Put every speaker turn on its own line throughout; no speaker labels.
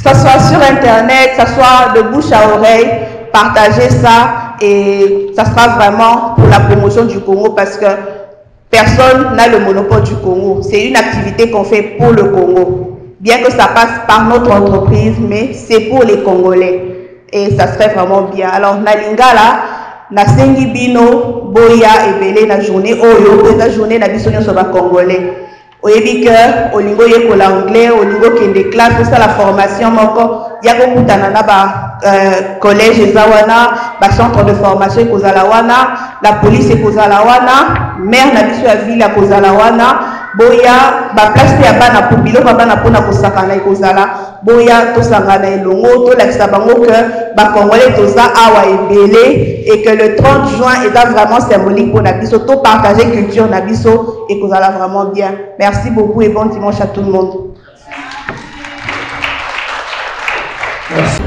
ça soit sur Internet, ça soit de bouche à oreille, partagez ça et ça sera vraiment pour la promotion du Congo parce que personne n'a le monopole du Congo. C'est une activité qu'on fait pour le Congo. Bien que ça passe par notre entreprise, mais c'est pour les Congolais. Et ça serait vraiment bien. Alors, Nalingala, Nasengi Bino, Boya et Belé, la journée, Oyo, la journée, la biso sur les Congolais. Oyebi que olingo yekola anglais olingo kende classe pour ça la formation moko yako kutana na ba collège ezawana ba centre de formation ekozala wana la police ekozala wana maire na biso ya ville ekozala wana boya ba place ya bana pour biloko bana pona kosakana ekozala boya to sangana elongo to lakisa bango que ba congolais toza awa ebele et que le 30 juin est vraiment symbolique pour la biso to partager culture na biso ekozala vraiment bien. Merci beaucoup et bon dimanche à tout le monde. Merci.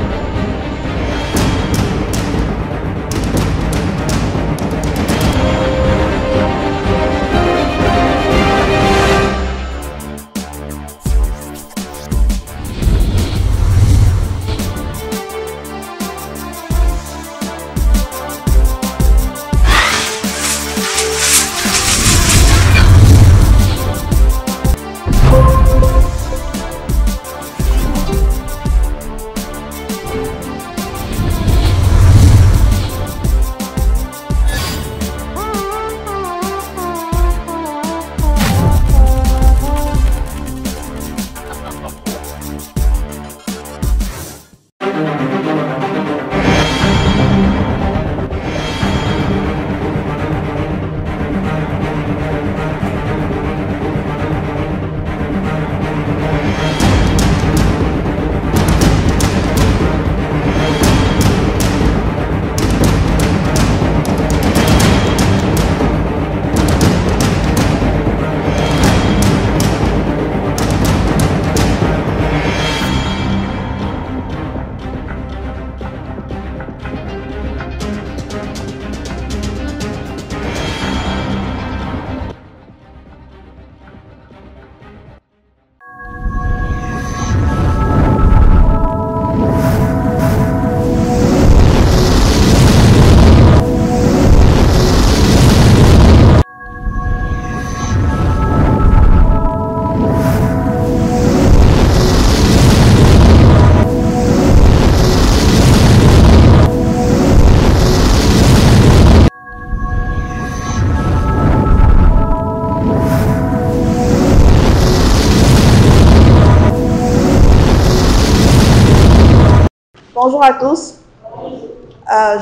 Bonjour à tous,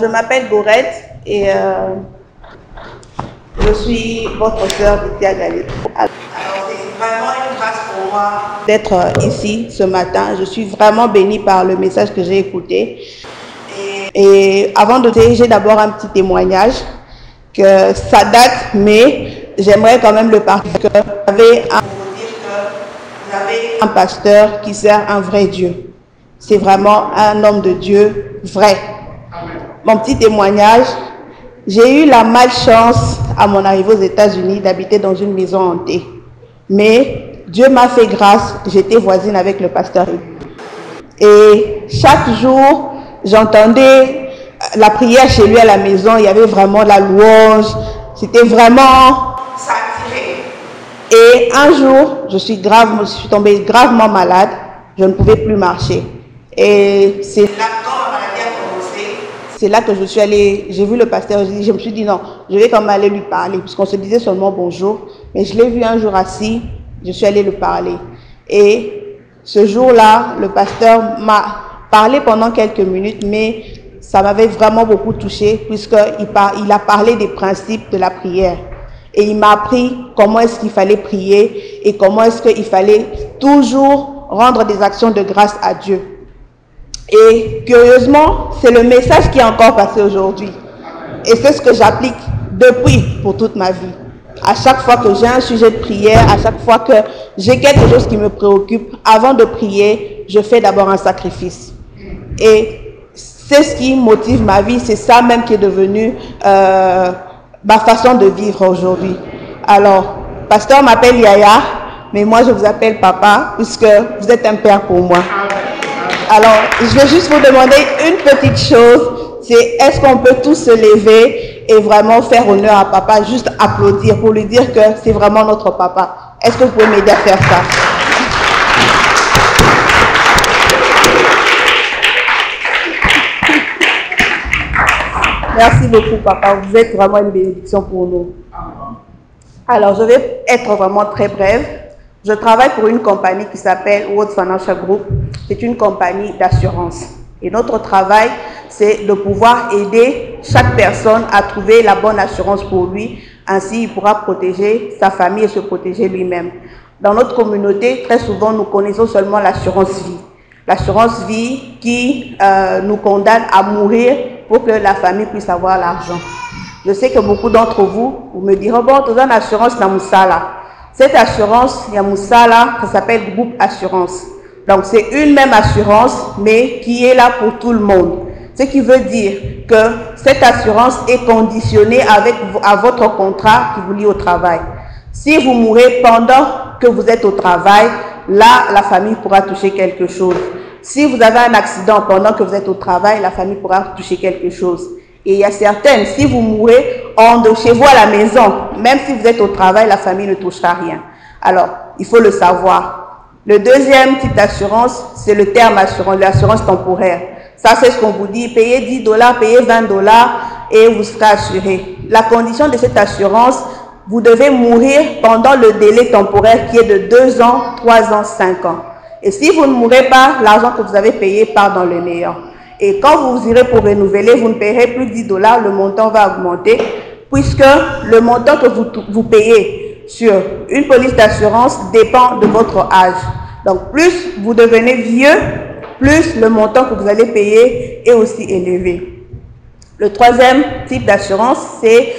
je m'appelle Gorette et je suis votre sœur Bethia Galé. Alors c'est vraiment une grâce pour moi d'être ici ce matin. Je suis vraiment bénie par le message que j'ai écouté. Et avant de dire, j'ai d'abord un petit témoignage que ça date, mais j'aimerais quand même le partager. Vous avez un pasteur qui sert un vrai Dieu. C'est vraiment un homme de Dieu vrai. Mon petit témoignage, j'ai eu la malchance à mon arrivée aux États-Unis d'habiter dans une maison hantée. Mais Dieu m'a fait grâce, j'étais voisine avec le pasteur. Et chaque jour, j'entendais la prière chez lui à la maison, il y avait vraiment la louange, c'était vraiment sacré. Et un jour, je suis tombée gravement malade, je ne pouvais plus marcher. Et c'est là que ma maladie a commencé. C'est là que je suis allée, j'ai vu le pasteur, je me suis dit non, je vais quand même aller lui parler, puisqu'on se disait seulement bonjour. Mais je l'ai vu un jour assis, je suis allée lui parler. Et ce jour-là, le pasteur m'a parlé pendant quelques minutes, mais ça m'avait vraiment beaucoup touchée, puisqu'il a parlé des principes de la prière. Et il m'a appris comment est-ce qu'il fallait prier et comment est-ce qu'il fallait toujours rendre des actions de grâce à Dieu. Et curieusement, c'est le message qui est encore passé aujourd'hui. Et c'est ce que j'applique depuis pour toute ma vie. À chaque fois que j'ai un sujet de prière, à chaque fois que j'ai quelque chose qui me préoccupe, avant de prier, je fais d'abord un sacrifice. Et c'est ce qui motive ma vie, c'est ça même qui est devenu ma façon de vivre aujourd'hui. Alors, pasteur m'appelle Yaya, mais moi je vous appelle papa, puisque vous êtes un père pour moi. Alors, je vais juste vous demander une petite chose, c'est est-ce qu'on peut tous se lever et vraiment faire honneur à papa, juste applaudir pour lui dire que c'est vraiment notre papa. Est-ce que vous pouvez m'aider à faire ça? Merci beaucoup, papa. Vous êtes vraiment une bénédiction pour nous. Alors, je vais être vraiment très brève. Je travaille pour une compagnie qui s'appelle World Financial Group. C'est une compagnie d'assurance. Et notre travail, c'est de pouvoir aider chaque personne à trouver la bonne assurance pour lui. Ainsi, il pourra protéger sa famille et se protéger lui-même. Dans notre communauté, très souvent, nous connaissons seulement l'assurance vie. L'assurance vie qui nous condamne à mourir pour que la famille puisse avoir l'argent. Je sais que beaucoup d'entre vous, vous me direz, bon, tu as une assurance Namoussala. Cette assurance Namoussala, ça s'appelle groupe assurance. Donc, c'est une même assurance, mais qui est là pour tout le monde. Ce qui veut dire que cette assurance est conditionnée à votre contrat qui vous lie au travail. Si vous mourrez pendant que vous êtes au travail, là, la famille pourra toucher quelque chose. Si vous avez un accident pendant que vous êtes au travail, la famille pourra toucher quelque chose. Et il y a certaines, si vous mourrez chez vous à la maison, même si vous êtes au travail, la famille ne touchera rien. Alors, il faut le savoir. Le deuxième type d'assurance, c'est le terme assurance, l'assurance temporaire. Ça, c'est ce qu'on vous dit, payez $10, payez $20 et vous serez assuré. La condition de cette assurance, vous devez mourir pendant le délai temporaire qui est de 2 ans, 3 ans, 5 ans. Et si vous ne mourrez pas, l'argent que vous avez payé part dans le néant. Et quand vous irez pour renouveler, vous ne payerez plus $10, le montant va augmenter, puisque le montant que vous payez sur une police d'assurance dépend de votre âge. Donc, plus vous devenez vieux, plus le montant que vous allez payer est aussi élevé. Le troisième type d'assurance, c'est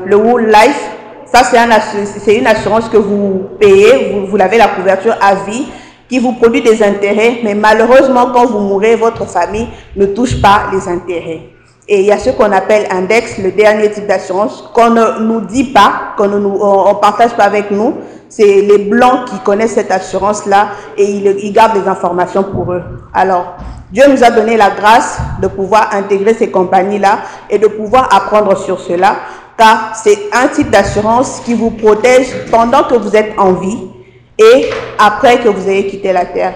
le Whole Life. Ça, c'est une assurance que vous payez, vous avez la couverture à vie, qui vous produit des intérêts, mais malheureusement, quand vous mourrez, votre famille ne touche pas les intérêts. Et il y a ce qu'on appelle index, le dernier type d'assurance, qu'on ne nous dit pas, qu'on ne partage pas avec nous. C'est les Blancs qui connaissent cette assurance-là et ils gardent les informations pour eux. Alors, Dieu nous a donné la grâce de pouvoir intégrer ces compagnies-là et de pouvoir apprendre sur cela, car c'est un type d'assurance qui vous protège pendant que vous êtes en vie et après que vous ayez quitté la terre.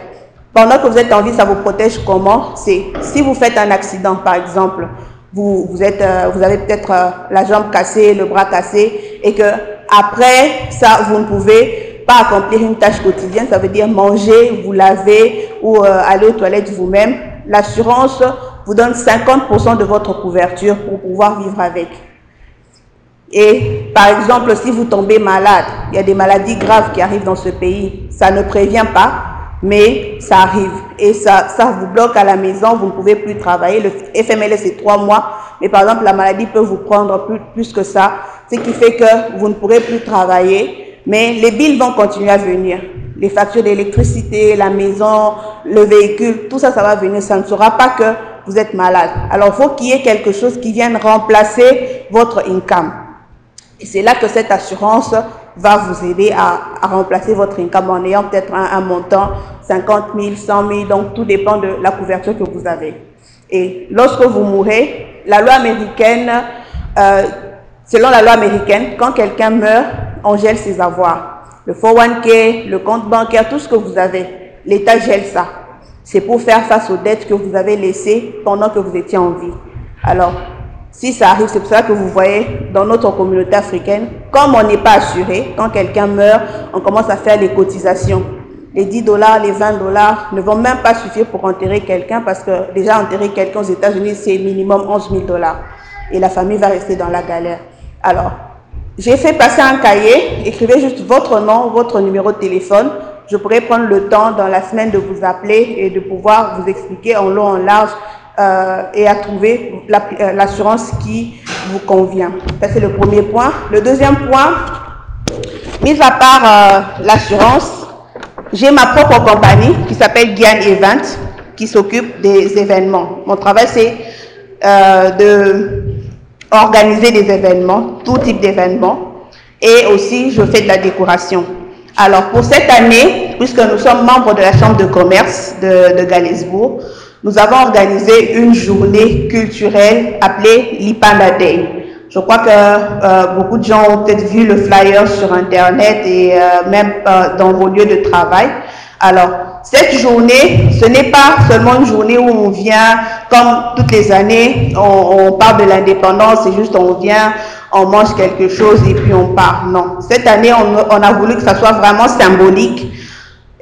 Pendant que vous êtes en vie, ça vous protège comment? C'est si vous faites un accident, par exemple, vous avez peut-être la jambe cassée, le bras cassé, et que après ça, vous ne pouvez pas accomplir une tâche quotidienne, ça veut dire manger, vous laver ou aller aux toilettes vous-même. L'assurance vous donne 50% de votre couverture pour pouvoir vivre avec. Et par exemple, si vous tombez malade, il y a des maladies graves qui arrivent dans ce pays, ça ne prévient pas, mais ça arrive. Et ça vous bloque à la maison, vous ne pouvez plus travailler. Le FMLS, c'est 3 mois, mais par exemple, la maladie peut vous prendre plus que ça, ce qui fait que vous ne pourrez plus travailler, mais les billes vont continuer à venir. Les factures d'électricité, la maison, le véhicule, tout ça, ça va venir. Ça ne sera pas que vous êtes malade. Alors, il faut qu'il y ait quelque chose qui vienne remplacer votre income. Et c'est là que cette assurance va vous aider à remplacer votre income en ayant peut-être un montant, 50 000, 100 000, donc tout dépend de la couverture que vous avez. Et lorsque vous mourrez, la loi américaine, selon la loi américaine, quand quelqu'un meurt, on gèle ses avoirs. Le 401k, le compte bancaire, tout ce que vous avez, l'État gèle ça. C'est pour faire face aux dettes que vous avez laissées pendant que vous étiez en vie. Alors, si ça arrive, c'est pour ça que vous voyez dans notre communauté africaine, comme on n'est pas assuré, quand quelqu'un meurt, on commence à faire les cotisations. Les $10, les $20 ne vont même pas suffire pour enterrer quelqu'un parce que déjà enterrer quelqu'un aux États-Unis, c'est minimum $11 000. Et la famille va rester dans la galère. Alors, j'ai fait passer un cahier, écrivez juste votre nom, votre numéro de téléphone. Je pourrais prendre le temps dans la semaine de vous appeler et de pouvoir vous expliquer en long, en large, et à trouver l'assurance qui vous convient. Ça, c'est le premier point. Le deuxième point, mis à part l'assurance, j'ai ma propre compagnie qui s'appelle Gyan Event, qui s'occupe des événements. Mon travail, c'est d'organiser des événements, tout type d'événements, et aussi je fais de la décoration. Alors, pour cette année, puisque nous sommes membres de la Chambre de commerce de Galesbourg, nous avons organisé une journée culturelle appelée l'Ipanda Day. Je crois que beaucoup de gens ont peut-être vu le flyer sur Internet et même dans vos lieux de travail. Alors, cette journée, ce n'est pas seulement une journée où on vient, comme toutes les années, on parle de l'indépendance, c'est juste on vient, on mange quelque chose et puis on part. Non, cette année, on a voulu que ça soit vraiment symbolique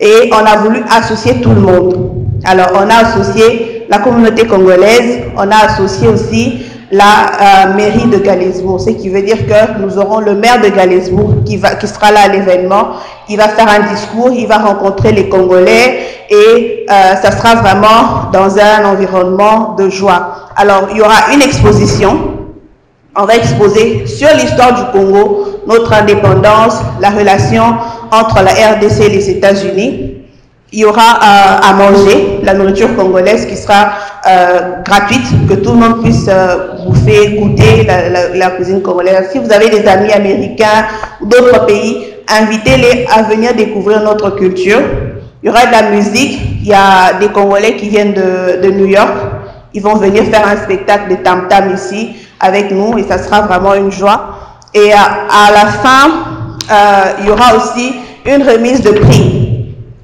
et on a voulu associer tout le monde. Alors, on a associé la communauté congolaise, on a associé aussi la mairie de Galesbourg, ce qui veut dire que nous aurons le maire de Galesbourg qui sera là à l'événement. Il va faire un discours, il va rencontrer les Congolais et ça sera vraiment dans un environnement de joie. Alors, il y aura une exposition. On va exposer sur l'histoire du Congo, notre indépendance, la relation entre la RDC et les États-Unis. Il y aura à manger, la nourriture congolaise qui sera gratuite, que tout le monde puisse bouffer, goûter la cuisine congolaise. Si vous avez des amis américains ou d'autres pays, invitez-les à venir découvrir notre culture. Il y aura de la musique, il y a des Congolais qui viennent de New York. Ils vont venir faire un spectacle de tam-tam ici avec nous et ça sera vraiment une joie. Et à la fin, il y aura aussi une remise de prix.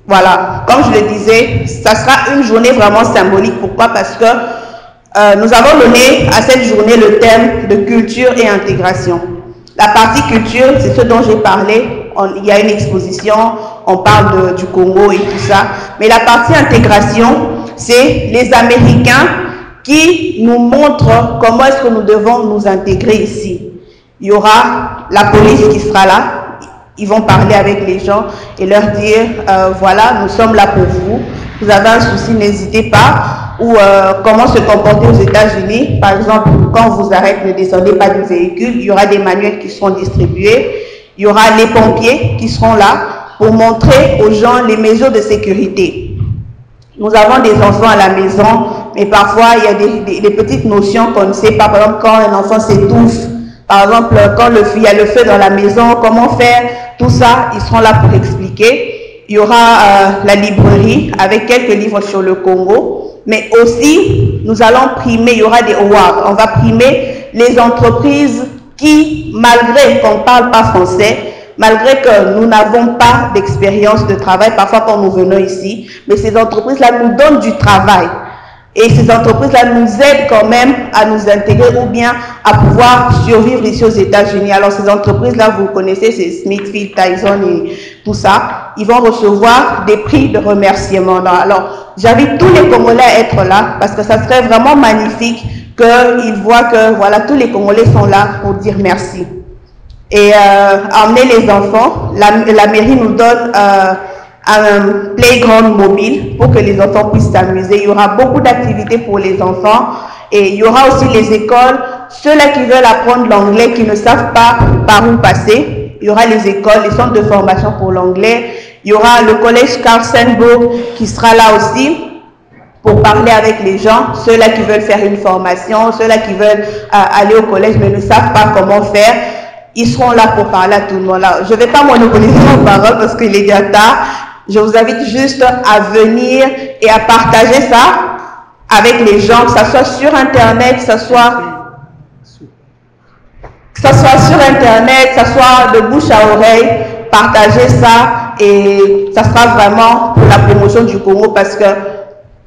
Voilà, comme je le disais, ça sera une journée vraiment symbolique. Pourquoi? Parce que nous avons donné à cette journée le thème de culture et intégration. La partie culture, c'est ce dont j'ai parlé. Il y a une exposition, on parle du Congo et tout ça. Mais la partie intégration, c'est les Américains qui nous montrent comment est-ce que nous devons nous intégrer ici. Il y aura la police qui sera là. Ils vont parler avec les gens et leur dire, voilà, nous sommes là pour vous. Vous avez un souci, n'hésitez pas. Ou comment se comporter aux États-Unis. Par exemple, quand on vous arrête, ne descendez pas du véhicule. Il y aura des manuels qui seront distribués. Il y aura les pompiers qui seront là pour montrer aux gens les mesures de sécurité. Nous avons des enfants à la maison, mais parfois, il y a des petites notions qu'on ne sait pas. Par exemple, quand un enfant s'étouffe, par exemple, quand il y a le feu dans la maison, comment faire, tout ça, ils seront là pour expliquer. Il y aura la librairie avec quelques livres sur le Congo, mais aussi, nous allons primer, il y aura des awards. On va primer les entreprises qui, malgré qu'on ne parle pas français, malgré que nous n'avons pas d'expérience de travail, parfois quand nous venons ici, mais ces entreprises-là nous donnent du travail. Et ces entreprises-là nous aident quand même à nous intégrer ou bien à pouvoir survivre ici aux États-Unis. Alors ces entreprises-là, vous connaissez, c'est Smithfield, Tyson et tout ça. Ils vont recevoir des prix de remerciement. Alors j'invite tous les Congolais à être là parce que ça serait vraiment magnifique qu'ils voient que voilà, tous les Congolais sont là pour dire merci. Et emmener les enfants. La mairie nous donne un playground mobile pour que les enfants puissent s'amuser. Il y aura beaucoup d'activités pour les enfants et il y aura aussi les écoles. Ceux-là qui veulent apprendre l'anglais, qui ne savent pas par où passer, il y aura les écoles, les centres de formation pour l'anglais. Il y aura le collège Carlsenburg qui sera là aussi pour parler avec les gens, ceux-là qui veulent faire une formation, ceux-là qui veulent aller au collège mais ne savent pas comment faire. Ils seront là pour parler à tout le monde. Là, je ne vais pas monopoliser la parole parce qu'il est déjà tard. Je vous invite juste à venir et à partager ça avec les gens, que ce soit sur Internet, que ce soit sur Internet, que ce soit de bouche à oreille, partagez ça et ça sera vraiment pour la promotion du Congo parce que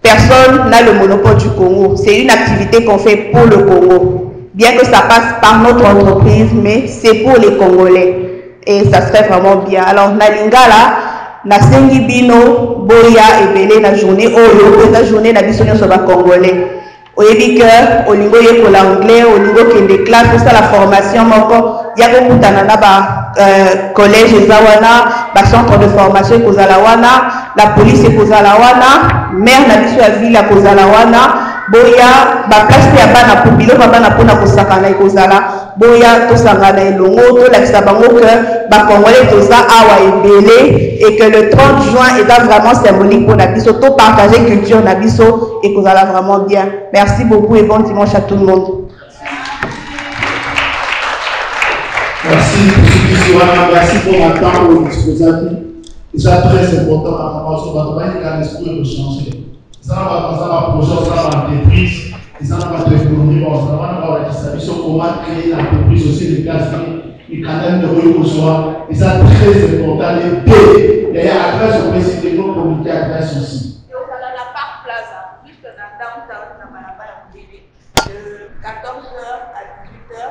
personne n'a le monopole du Congo. C'est une activité qu'on fait pour le Congo. Bien que ça passe par notre entreprise, mais c'est pour les Congolais. Et ça serait vraiment bien. Alors, Nalingala, na sengi bino boya ebele na journée oyo eza journée na biso nyonso ba Congolais oyebi que olingo yekola anglais olingo kende classe pour ça la formation moko ya kokutana na ba collège eza wana ba centre de formation ekozala wana la police ekozala wana maire na biso ya ville ekozala wana boya ba place ya bana po biloko bana pona kosakana ekozala boya tosangana elongo tolakisa bango que ba Congolais toza awa ebele et que le 30 juin est vraiment symbolique pour Nabiso, tout partager culture Nabiso et que ça va vraiment bien. Merci beaucoup et bon dimanche à tout le monde.
Merci pour ce qui sera, merci pour la temps où vous disposez. c'est très important parce que vous avez l'esprit de changer. Ça va projet, ça va entreprise, ça va économie, ça va la distribution, comment créer l'entreprise aussi, les classes, les canaux de rue, et ça très important, les P. Et à grâce au président de nos comités à grâce aussi.
Et au Canada Park Plaza, juste dans downtown, dans Malaba, de 14h à 18h.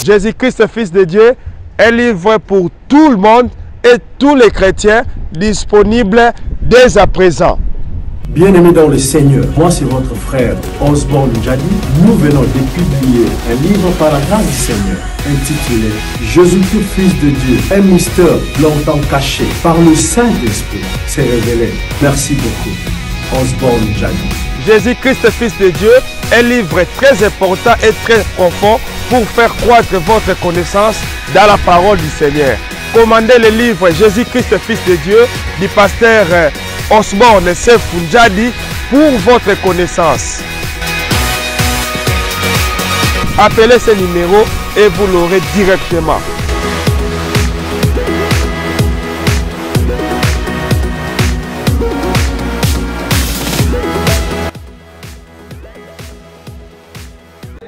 Jésus-Christ, Fils de Dieu, est livré pour tout le monde et tous les chrétiens, disponible dès à présent.
Bien-aimés dans le Seigneur, moi c'est votre frère Osborne Njadi. Nous venons de publier un livre par la grâce du Seigneur intitulé Jésus-Christ, Fils de Dieu, un mystère longtemps caché par le Saint-Esprit s'est révélé. Merci beaucoup. Osborne Njadi.
Jésus-Christ, Fils de Dieu, un livre très important et très profond pour faire croître votre connaissance dans la parole du Seigneur. Commandez le livre Jésus-Christ, Fils de Dieu du pasteur Osborne Njadi pour votre connaissance. Appelez ce numéro et vous l'aurez directement.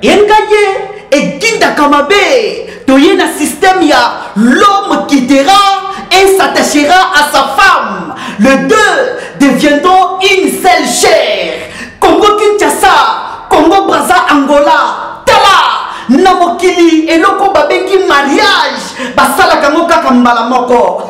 Engaye et Ginda Kamabe, toyé un système ya l'homme quittera et s'attachera à sa femme. Les deux deviendront une seule chair. Congo Kinshasa, Congo Brazza Angola, Tala, Namokili et Loko Babengi mariage. Basala Kango Kakambala Moko.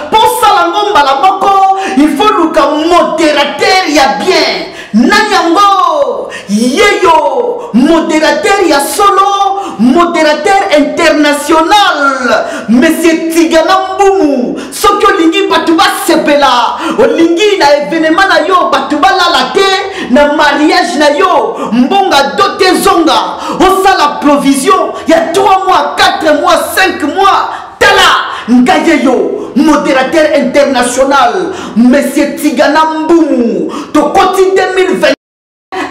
Pour Salango Mbalamoko, il faut luka modérateur ya bien. Nanyango, Yeyo, modérateur ya solo, modérateur international, Monsieur Tigana Mbumu, Sokyo Lingi Batuba Sepela, Olingi na événement na yo, Batuba Lalate, na mariage na yo, Mbonga Dote Zonga, Osa la provision, il y a 3 mois, 4 mois, 5 mois, Tala, Ngayeyo, modérateur international, Monsieur Tigana Mbumu, Tokoti 2020.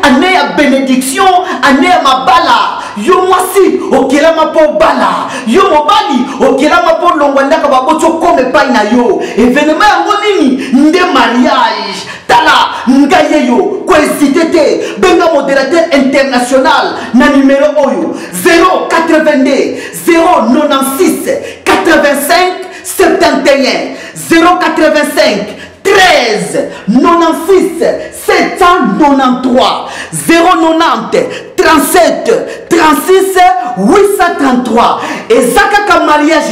Année à bénédiction, année à ma bala. Yo mwasi, okela ma po bala. Yo mobali, okela ma po longwanda kababocho kome pa na yo. Événement yango nini, nde mariage. Tala, ngayeyo, kwa hésité, benga modérateur international, na numéro oyo, 082 096 85 71 085 13 96 793 090 37 36 833 et Zakaka mariage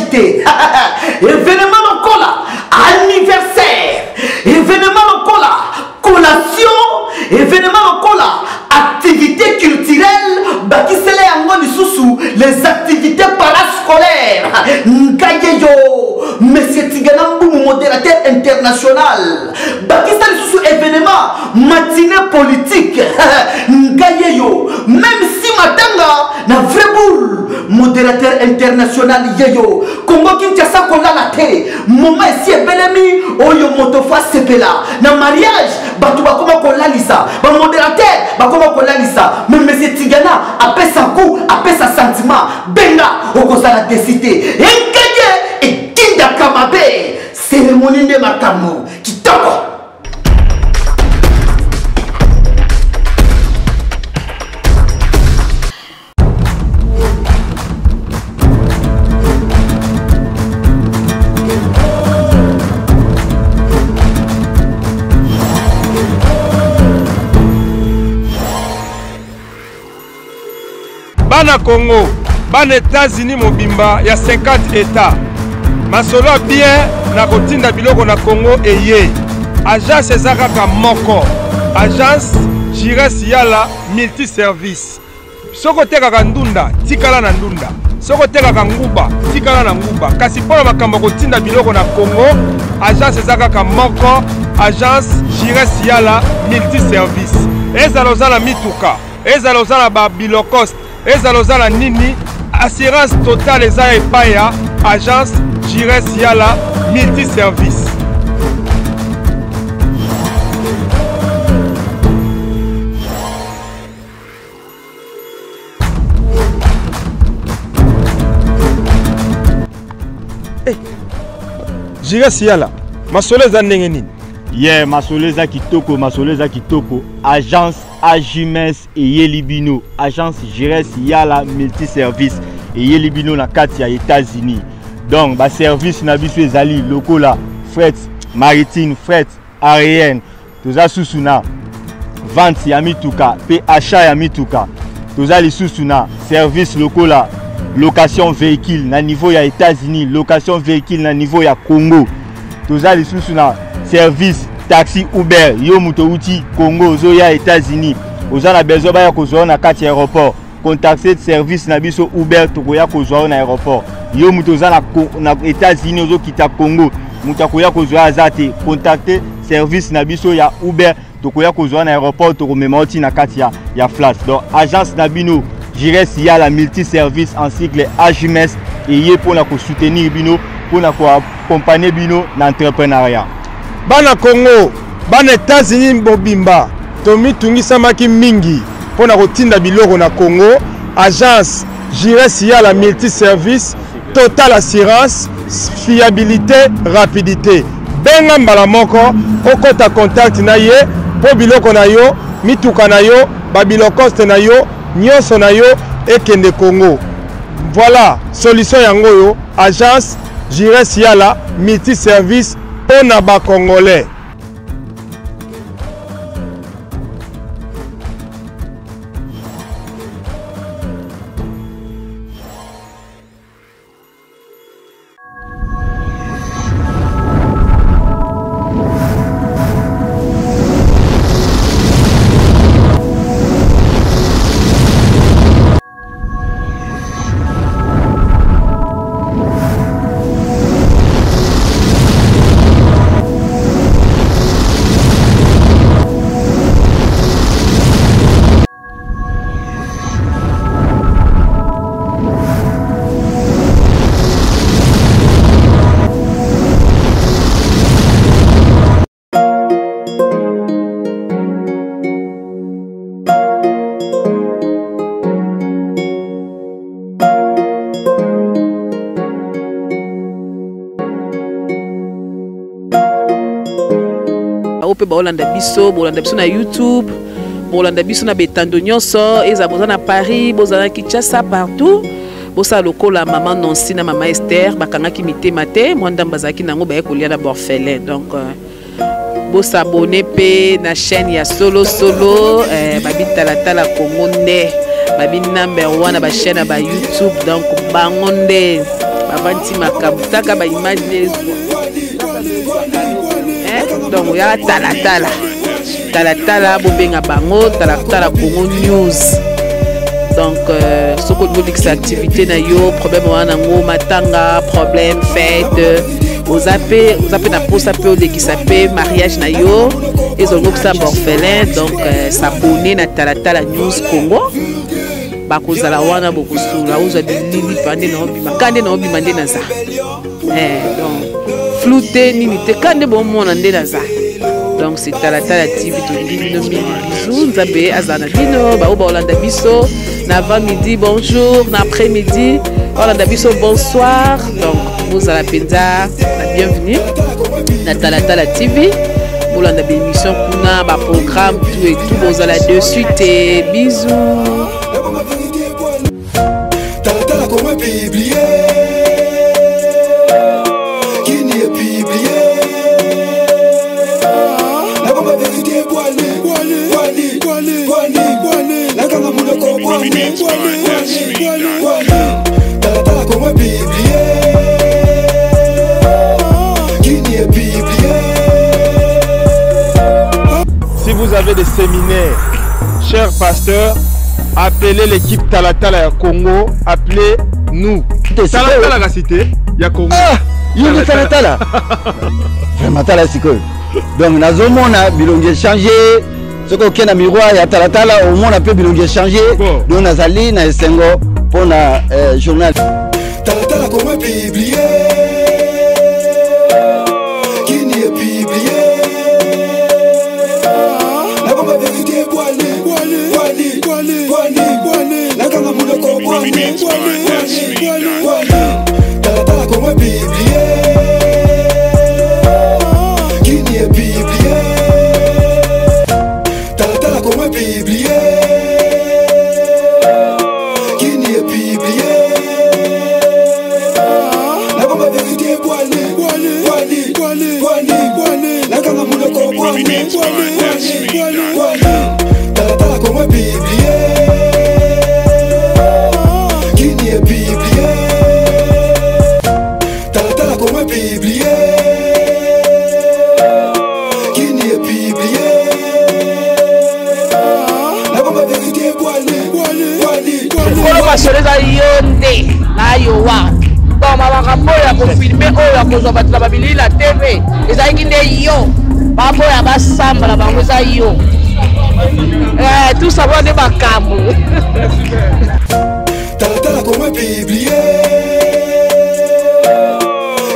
événement lokola anniversaire événement lokola collation événement lokola activité culturelle bakisele yango lisusu les activités parascolaires ngayeyo Monsieur Tigana Mbumu modérateur international bakisele lisusu événement matinée politique ngayeyo même si matanga na vrai boule modérateur international yeyo Congo Kinshasa kolala te moment ici ebelemi oyo motofa sepela na mariage batu bakoma kolalisa ba modérateur bakoma kolalisa mais Monsieur Tigana apesa coup apesa sentiment benga okozala décidé engaye et Kinda Kamabe cérémonie de makambo kitoko.
Bana Congo, ban États-Unis mobimba ya 50 États. Masolo bien na kotinda biloko na Congo eye. Agence ezakaka moko. Agence Jires Yala multiservice. Soko tekaka ndunda, tikala na ndunda. Soko tekaka nguba, tikala na nguba. Kasi pona makambo kotinda biloko na Congo, agence ezakaka moko. Agence Jires Yala multiservice. Ezalozala mituka, ezalozala ba bilocost, ezalozala nini, assurance totale eza epaya, agence Jires Yala multiservice. Jires Yala, masolo eza ndenge nini?
Yeah, Masoleza Kitoko, agence Ajimes et Yelibino, agence Jires Yala multiservice et Yelibino na kati ya États-Unis. Donc, ba service na biso ezali lokola fret maritime, fret aérienne, toza susuna vente ya mituka, pe achat ya mituka. Toza li susuna service lokola location véhicule na niveau ya États-Unis, location véhicule na niveau ya Congo. Toza li susuna service taxi Uber yo muto uti Congo zo ya États-Unis oza na besoin ba ya kozwa na kati aéroport contacter service na biso Uber to ya kozwa na aéroport yo muto za na États-Unis ozo kita Congo muto ko ya kozwa azate contacter service na biso ya Uber to ya kozwa na aéroport to memoti na kati ya flash. Donc agence na bino Jires Yala multiservice en cycle Ajimes et yé pour la soutenir bino pour la accompagner bino na entrepreneuriat.
Bana Congo, bana États-Unis mobimba, tomi tungisamaki mingi pona kotinda biloko na Congo, agence Jires Yala multiservice, total assurance, fiabilité, rapidité. Benga mbala moko, okota contact na ye, po biloko na yo, mituka na yo, babilocoste na yo, nyonso na yo, ekende Congo. Voilà, solution yango yo, agence Jires Yala multiservice, on a bas congolais.
Bolanda biso na YouTube, bolanda biso na betando nyonso, eza boza na Paris, boza na Kinshasa, partout. Bosa lokola maman Nancy na maman Esther bakangaki mitema te, mwanda mbazaki nango baye kolia na borfelin. Donc bosa abonné pe na chaîne ya solo babi tala Congo nde, babi #1 na ba chaîne ba YouTube. Donc bangonde bavanti makabutaka ba image donc ya tala bobenga bango tala Congo News. Donc ce que vous dites activité na yo problème wana ngo matanga problème fête aux appels na posa pe qui s'appelle mariage na yo ezongo ça orphelin. Donc s'abonner na tala News Congo bakozala wana bokosula uza bilili pande na obima kande na obima nde na za donc flouté nini te kande bon mona nde na za. Donc c'est tala TV to bino bisous nzambe azana bino ba olanda biso na avant-midi bonjour na après-midi olanda biso bonsoir. Donc vous à la penza la bienvenue na tala TV olanda ba émission kuna ba programme tout et tout vous à la dessus et bisous. Tala comment publier qui n'y est publié. Wali, la kanga muna ko wali.
vous avez des séminaires, chers pasteurs, appelez l'équipe Talatala ya Congo, appelez-nous. Talatala la cité, ya Congo.
Ah, il Talatala. Vraiment Talatala c'est quoi? Donc nazomona bilongi changer. Ce qu'on a miroir ya Talatala au moins on peut bilongi changer. Donc nazali na esengo pour na journal.
Talatala comme publié. Qui n'y est publié. La bombe vérité la kanga mouloko Talatala comme publié. Qui n'y est publié. Talatala comme publié. Qui n'y est publié. La bombe vérité la kanga mouloko Talatala comme publié. Qui n'y est publié. Talatala comme publié. Qui n'y est publié. La bombe vérité
Kolo basoleza yonde na yowa. Bon makambo ya confirmer oyo akozwa bato na babili la TV. Ezalaki nde yo. Babo ya basamba la bango za yo. Tout ça va de makambo.
Talatala comme publié.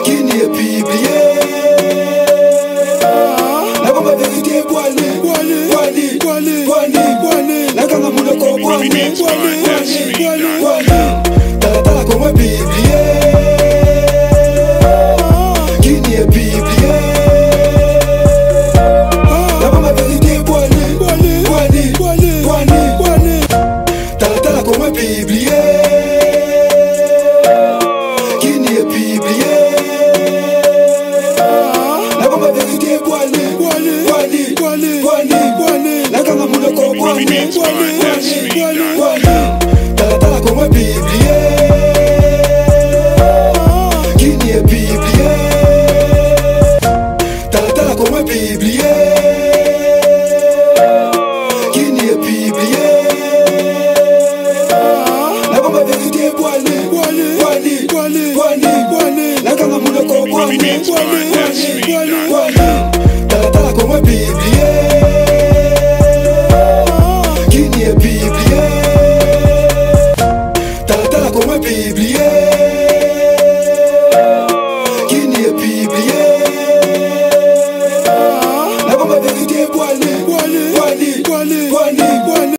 Qui n'y est publié. La bombe vérité la kanga mouloko Talatala comme publié. Qui n'y est publié. La bombe vérité Talatala comme publié. Qui n'y est publié. La bombe vérité la kanga mouloko Talatala comme publié. Qui n'y est publié. Talatala comme publié. Qui n'y est publié. La bombe vérité la kanga mouloko Talatala comme publié. Qui n'y est publié. Talatala comme publié. Qui n'y est publié. La bombe vérité